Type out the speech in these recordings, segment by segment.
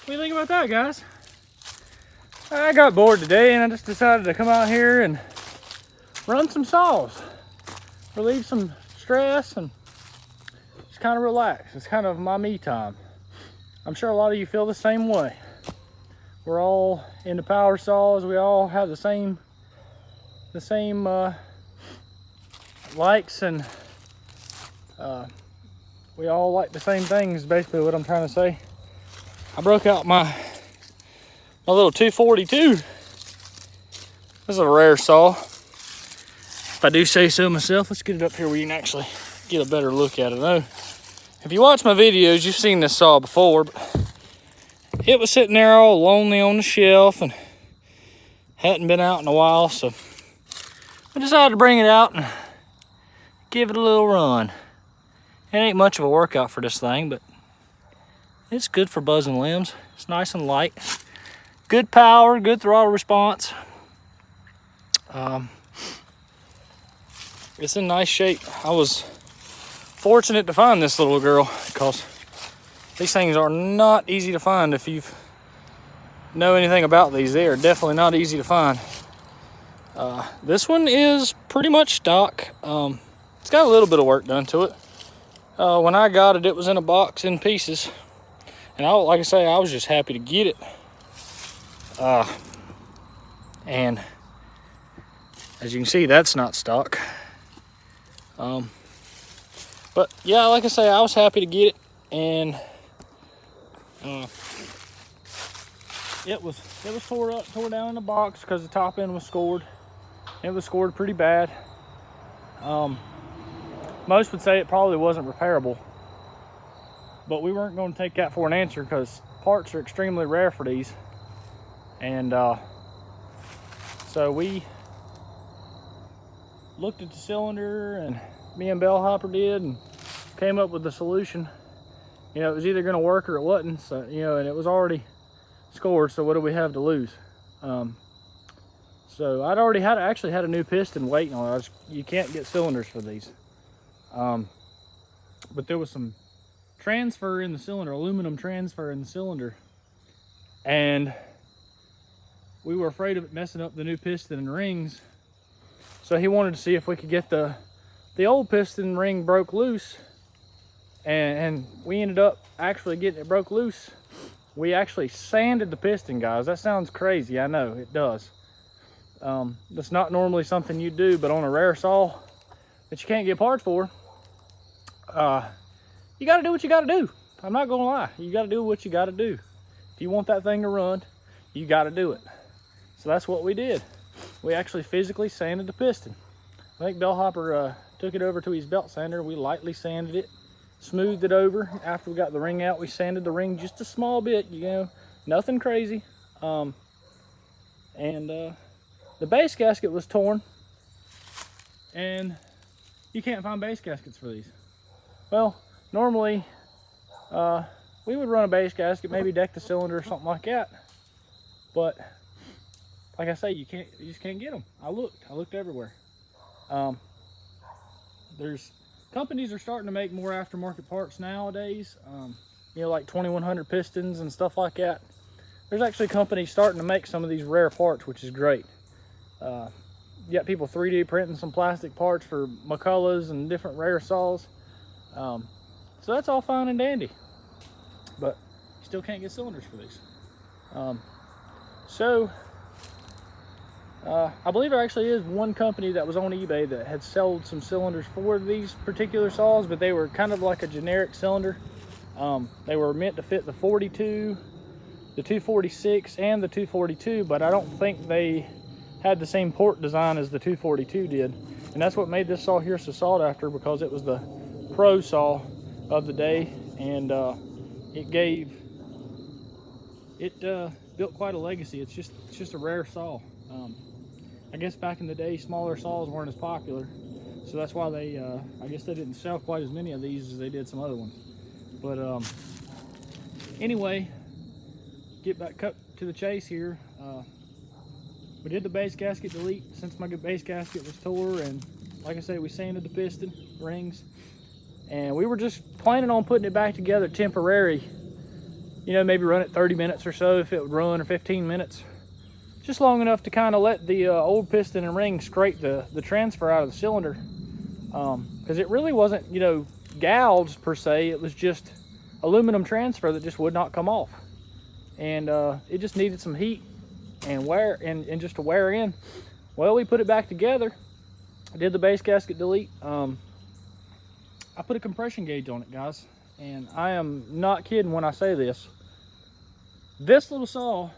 What do you think about that, guys? I got bored today and I just decided to come out here and run some saws, relieve some stress, and just kind of relax. It's kind of my me time. I'm sure a lot of you feel the same way. We're all into power saws. We all have the same likes, and we all like the same things, basically what I'm trying to say. I broke out my little 242. This is a rare saw, if I do say so myself. Let's get it up here where you can actually get a better look at it. I know if you watch my videos, you've seen this saw before, but it was sitting there all lonely on the shelf and hadn't been out in a while, so I decided to bring it out and give it a little run. It ain't much of a workout for this thing, but it's good for buzzing limbs. It's nice and light. good power, good throttle response. It's in nice shape. I was fortunate to find this little girl because these things are not easy to find. If you know anything about these, they are definitely not easy to find. This one is pretty much stock. It's got a little bit of work done to it. When I got it, it was in a box in pieces. And like I say, I was just happy to get it. And as you can see, that's not stock. But yeah, like I say, I was happy to get it, and it was tore down in the box because the top end was scored. It was scored pretty bad. Most would say it probably wasn't repairable, but we weren't going to take that for an answer because parts are extremely rare for these. And so we looked at the cylinder, and me and Bellhopper did, and came up with the solution. You know, it was either going to work or it wasn't. So, you know, and it was already scored, so what do we have to lose? So I'd already actually had a new piston waiting on it. You can't get cylinders for these. But there was some transfer in the cylinder, aluminum transfer in the cylinder, and we were afraid of it messing up the new piston and rings. So he wanted to see if we could get the old piston ring broke loose, and we ended up actually getting it broke loose. We actually sanded the piston, guys. That sounds crazy, I know, it does. That's not normally something you do, but on a rare saw that you can't get parts for, you gotta do what you gotta do. I'm not gonna lie, you gotta do what you gotta do. If you want that thing to run, you gotta do it. So that's what we did. We actually physically sanded the piston. I think Bellhopper took it over to his belt sander. We lightly sanded it, smoothed it over. After we got the ring out, we sanded the ring just a small bit, you know, nothing crazy. The base gasket was torn, and you can't find base gaskets for these. Well, normally we would run a base gasket, maybe deck the cylinder or something like that, but like I say, you just can't get them. I looked everywhere. There's companies are starting to make more aftermarket parts nowadays, you know, like 2100 pistons and stuff like that. There's actually companies starting to make some of these rare parts, which is great. You got people 3D printing some plastic parts for McCulloughs and different rare saws. So that's all fine and dandy, but you still can't get cylinders for these. I believe there actually is one company that was on eBay that had sold some cylinders for these particular saws, but they were kind of like a generic cylinder. They were meant to fit the 42, the 246, and the 242, but I don't think they had the same port design as the 242 did. And that's what made this saw here so sought after, because it was the pro saw of the day, and it built quite a legacy. It's just a rare saw. I guess back in the day, smaller saws weren't as popular, so that's why they I guess they didn't sell quite as many of these as they did some other ones. But anyway, get back cut to the chase here. We did the base gasket delete since my base gasket was tore, and like I said, we sanded the piston rings, and we were just planning on putting it back together temporary. You know, maybe run it 30 minutes or so if it would run, or 15 minutes. Just long enough to kind of let the old piston and ring scrape the transfer out of the cylinder. Because it really wasn't, you know, gouged per se. It was just aluminum transfer that just would not come off. And it just needed some heat and wear, and just to wear in. Well, we put it back together. I did the base gasket delete. I put a compression gauge on it, guys. And I am not kidding when I say this. This little saw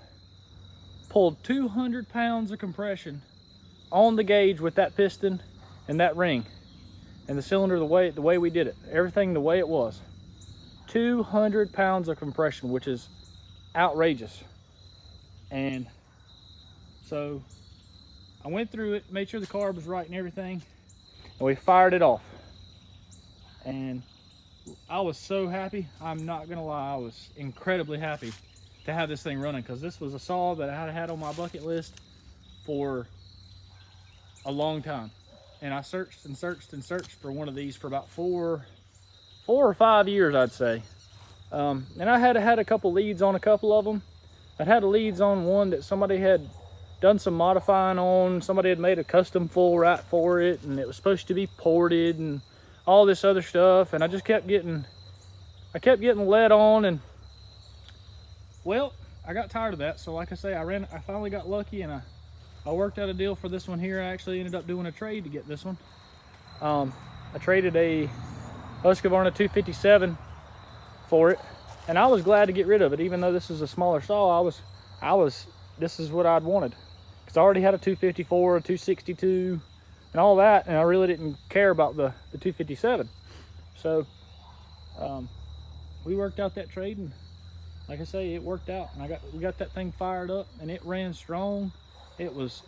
pulled 200 pounds of compression on the gauge with that piston and that ring and the cylinder, the way we did it, everything the way it was. 200 pounds of compression, which is outrageous. And so I went through it, made sure the carb was right and everything, and we fired it off. And I was so happy. I'm not gonna lie, I was incredibly happy to have this thing running, because this was a saw that I had on my bucket list for a long time. And I searched and searched and searched for one of these for about four or 5 years, I'd say. And I had a couple leads on a couple of them. I'd had leads on one that somebody had done some modifying on. Somebody had made a custom full right for it, and it was supposed to be ported and all this other stuff. And I just kept getting led on, and well, I got tired of that. So like I say, I finally got lucky, and I worked out a deal for this one here. I actually ended up doing a trade to get this one. I traded a Husqvarna 257 for it, and I was glad to get rid of it. Even though this is a smaller saw, this is what I'd wanted, because I already had a 254, a 262, and all that, and I really didn't care about the 257. So we worked out that trade, and like I say, it worked out, and we got that thing fired up, and it ran strong. It was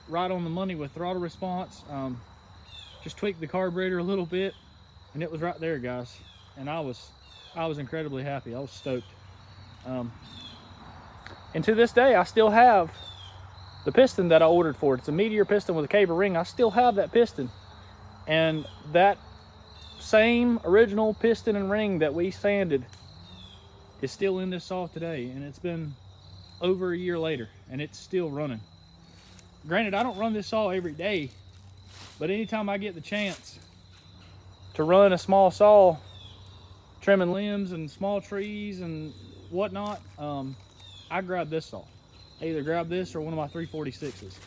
right on the money with throttle response. Just tweaked the carburetor a little bit, and it was right there, guys. And I was incredibly happy. I was stoked. And to this day, I still have the piston that I ordered for it. It's a Meteor piston with a cable ring. I still have that piston, and that same original piston and ring that we sanded is still in this saw today, and it's been over a year later, and it's still running. Granted, I don't run this saw every day, but anytime I get the chance to run a small saw, trimming limbs and small trees and whatnot, I grab this saw. I either grab this or one of my 346s.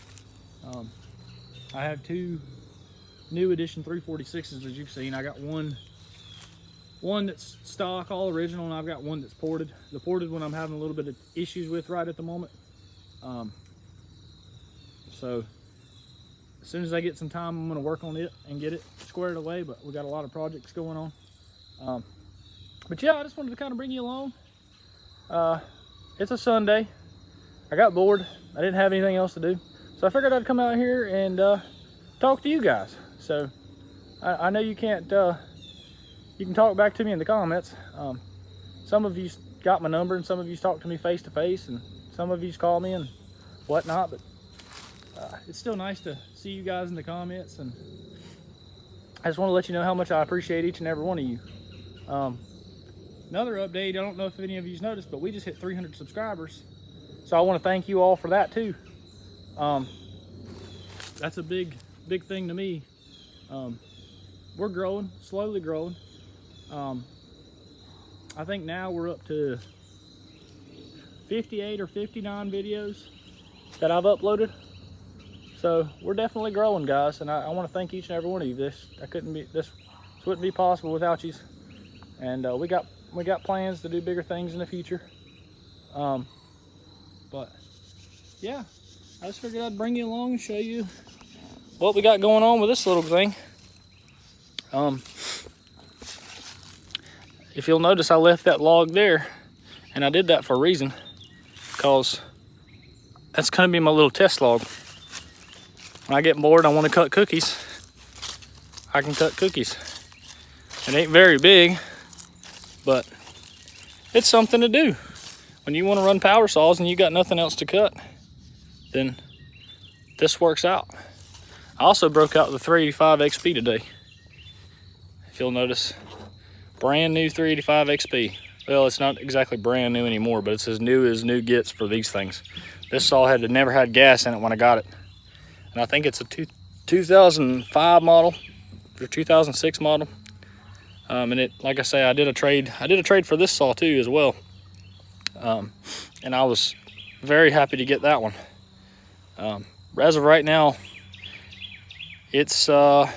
I have two new edition 346s, as you've seen. I got one that's stock, all original, and I've got one that's ported. The ported one I'm having a little bit of issues with right at the moment. So as soon as I get some time, I'm going to work on it and get it squared away, but we got a lot of projects going on. But yeah, I just wanted to kind of bring you along. It's a Sunday. I got bored. I didn't have anything else to do, so I figured I'd come out here and talk to you guys. So I know you can't, you can talk back to me in the comments. Some of you got my number, and some of you talked to me face to face, and some of you call me and whatnot, but it's still nice to see you guys in the comments, and I just want to let you know how much I appreciate each and every one of you. Another update, I don't know if any of you's noticed, but we just hit 300 subscribers, so I want to thank you all for that too. That's a big thing to me. We're growing, slowly growing. I think now we're up to 58 or 59 videos that I've uploaded. So we're definitely growing, guys, and I want to thank each and every one of you. This wouldn't be possible without you. And we got plans to do bigger things in the future. But yeah, I just figured I'd bring you along and show you what we got going on with this little thing. If you'll notice, I left that log there, and I did that for a reason, because that's gonna be my little test log. When I get bored, I want to cut cookies, I can cut cookies. It ain't very big, but it's something to do. When you want to run power saws and you got nothing else to cut, then this works out. I also broke out the 385 XP today. If you'll notice, brand new 385 XP. Well, it's not exactly brand new anymore, but it's as new gets for these things. This saw had never had gas in it when I got it. And I think it's a 2005 model or 2006 model. And it, like I say, I did a trade for this saw too as well. And I was very happy to get that one. As of right now, it's on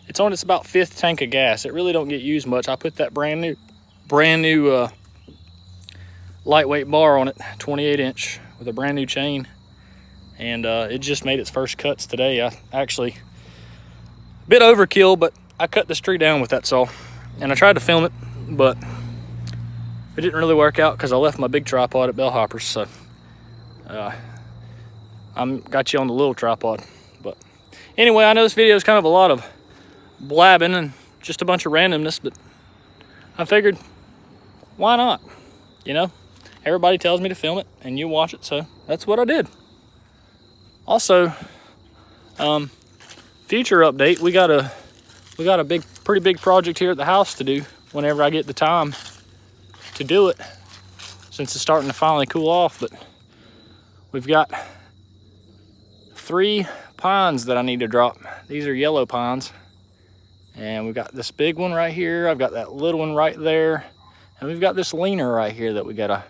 its about 5th tank of gas. It really don't get used much. I put that brand new lightweight bar on it, 28-inch with a brand new chain, and it just made its first cuts today. I actually, a bit overkill, but I cut this tree down with that saw, and I tried to film it, but it didn't really work out because I left my big tripod at Bellhoppers. So I'm got you on the little tripod. But anyway, I know this video is kind of a lot of blabbing and just a bunch of randomness, but I figured, why not? You know, everybody tells me to film it and you watch it, so that's what I did. Also, future update, we got a pretty big project here at the house to do whenever I get the time to do it, since it's starting to finally cool off. But we've got 3 pines that I need to drop. These are yellow pines, and we've got this big one right here. I've got that little one right there, and we've got this leaner right here that we gotta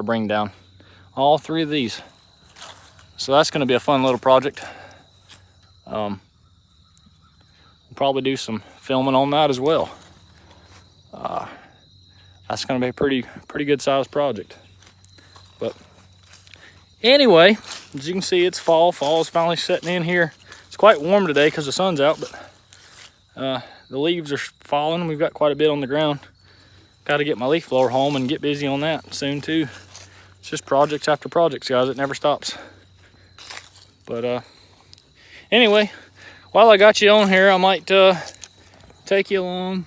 bring down. All 3 of these. So that's going to be a fun little project. We'll probably do some filming on that as well. That's going to be a pretty good sized project. But anyway, as you can see, it's fall. Fall is finally setting in here. It's quite warm today because the sun's out, but the leaves are falling. We've got quite a bit on the ground. Got to get my leaf blower home and get busy on that soon too. It's just projects after projects, guys. It never stops. But anyway, while I got you on here, I might take you along.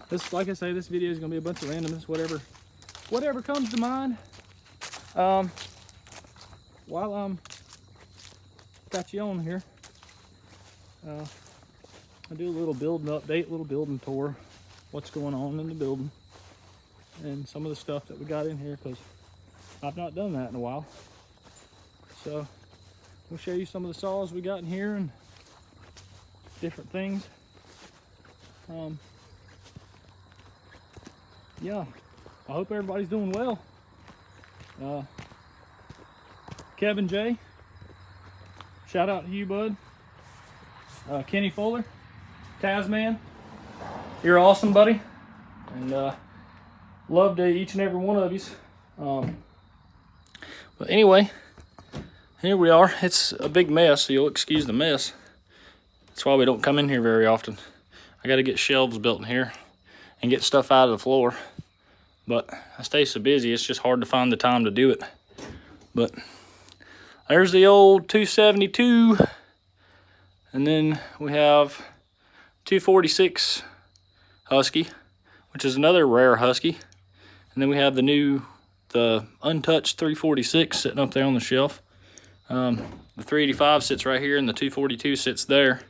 This, like I say, this video is gonna be a bunch of randomness, whatever comes to mind. While I'm got you on here, I do a little building update, a little building tour, what's going on in the building, and some of the stuff that we got in here, because I've not done that in a while. So we'll show you some of the saws we got in here and different things. Yeah, I hope everybody's doing well. Kevin J, shout out to you, bud. Kenny Fuller, Tasman, you're awesome, buddy. And love to each and every one of you. But anyway, here we are. It's a big mess, so you'll excuse the mess. That's why we don't come in here very often. I got to get shelves built in here and get stuff out of the floor. But I stay so busy, it's just hard to find the time to do it. But there's the old 272. And then we have 246 Husky, which is another rare Husky. And then we have the untouched 346 sitting up there on the shelf. The 385 sits right here, and the 242 sits there.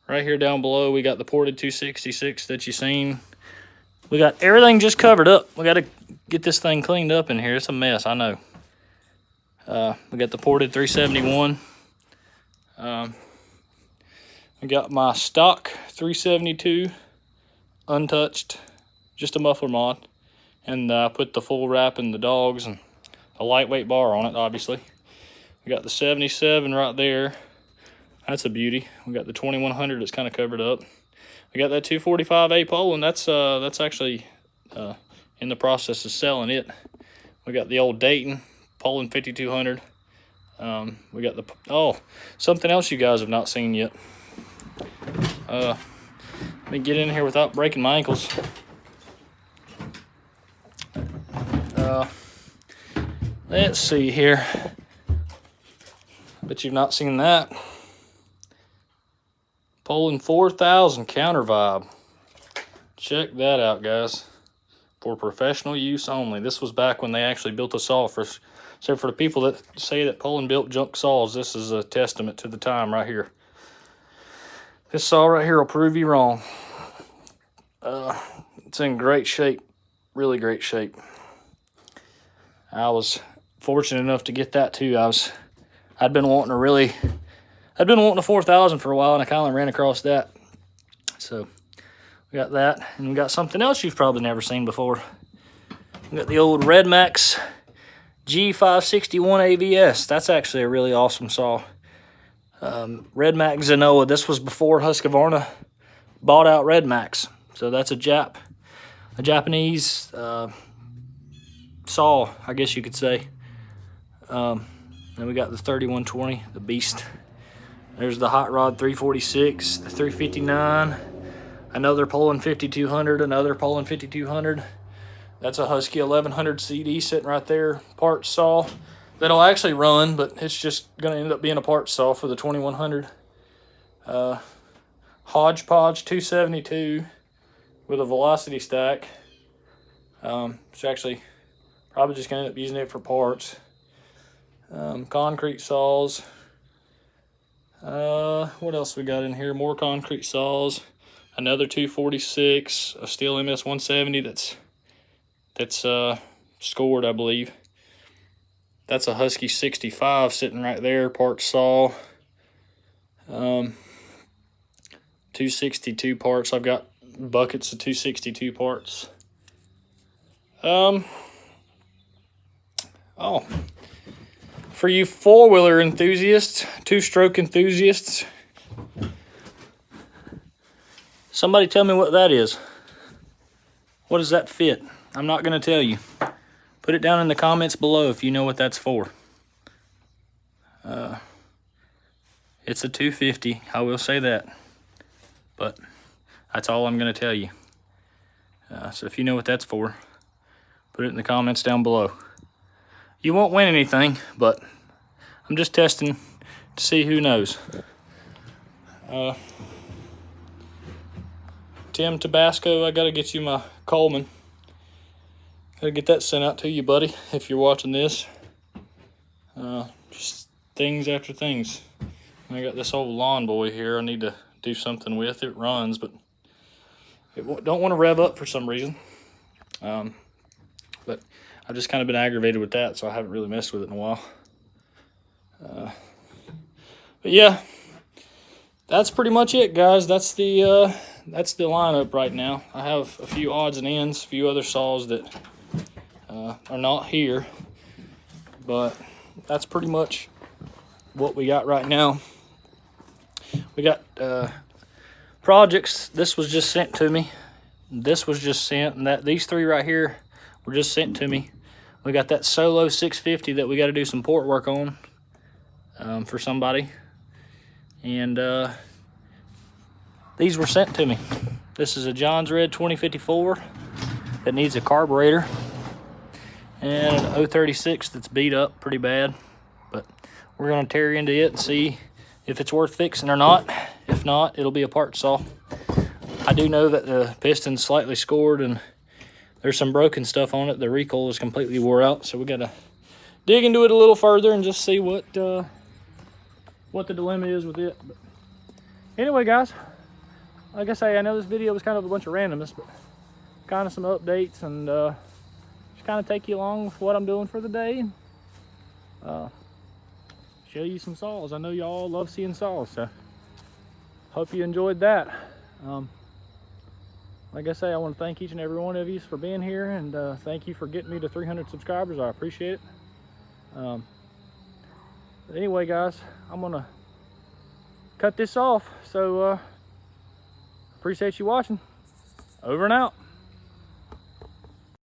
Right here down below, we got the ported 266 that you seen. We got everything just covered up. We got to get this thing cleaned up in here. It's a mess, I know. We got the ported 371. I got my stock 372 untouched, just a muffler mod. And I put the full wrap in the dogs and a lightweight bar on it, obviously. We got the 77 right there. That's a beauty. We got the 2100 that's kind of covered up. We got that 245A pole, and that's actually in the process of selling it. We got the old Dayton Poland 5200. We got something else you guys have not seen yet. Let me get in here without breaking my ankles. Let's see here. Bet you've not seen that. Poland 4000 counter vibe. Check that out, guys. For professional use only. This was back when they actually built a saw for. So for the people that say that Poland built junk saws, this is a testament to the time right here. This saw right here will prove you wrong. It's in great shape, really great shape. I was fortunate enough to get that too. I'd been wanting a 4000 for a while, and I kind of ran across that. So we got that, and we got something else you've probably never seen before. We got the old Redmax G561 ABS. That's actually a really awesome saw. Redmax Zenoa. This was before Husqvarna bought out Redmax. So that's a Japanese saw, I guess you could say. Then we got the 3120, the beast. There's the hot rod 346, the 359, another Poland 5200, another Poland 5200. That's a Husky 1100 CD sitting right there, part saw. That'll actually run, but it's just going to end up being a part saw for the 2100. Hodgepodge 272 with a velocity stack. It's actually Probably just gonna end up using it for parts. Concrete saws. What else we got in here? More concrete saws. Another 246, a steel MS 170 that's scored, I believe. That's a Husky 65 sitting right there, part saw. 262 parts. I've got buckets of 262 parts. Oh, for you four-wheeler enthusiasts, two-stroke enthusiasts, somebody tell me what that is. What does that fit? I'm not going to tell you. Put it down in the comments below if you know what that's for. It's a 250, I will say that. But that's all I'm going to tell you. So if you know what that's for, put it in the comments down below. You won't win anything, but I'm just testing to see who knows. Tim Tabasco, I gotta get you my Coleman. Gotta get that sent out to you, buddy, if you're watching this. Just things after things. I got this old lawn boy here I need to do something with. It runs, but it don't want to rev up for some reason. But I've just kind of been aggravated with that, so I haven't really messed with it in a while. But yeah, that's pretty much it, guys. That's the lineup right now. I have a few odds and ends, a few other saws that are not here, but that's pretty much what we got right now. We got projects. This was just sent to me. This was just sent, and these three right here were just sent to me. We got that Solo 650 that we got to do some port work on for somebody, and these were sent to me. This is a John's Red 2054 that needs a carburetor, and an 036 that's beat up pretty bad, but we're going to tear into it and see if it's worth fixing or not. If not, it'll be a part saw. I do know that the piston's slightly scored and there's some broken stuff on it. The recoil is completely wore out, so we got to dig into it a little further and just see what the dilemma is with it. But anyway, guys, like I say, I know this video was kind of a bunch of randomness, but kind of some updates and just kind of take you along with what I'm doing for the day. Show you some saws. I know y'all love seeing saws, so hope you enjoyed that. Like I say, I want to thank each and every one of you for being here, and thank you for getting me to 300 subscribers. I appreciate it. But anyway, guys, I'm gonna cut this off. So appreciate you watching. Over and out.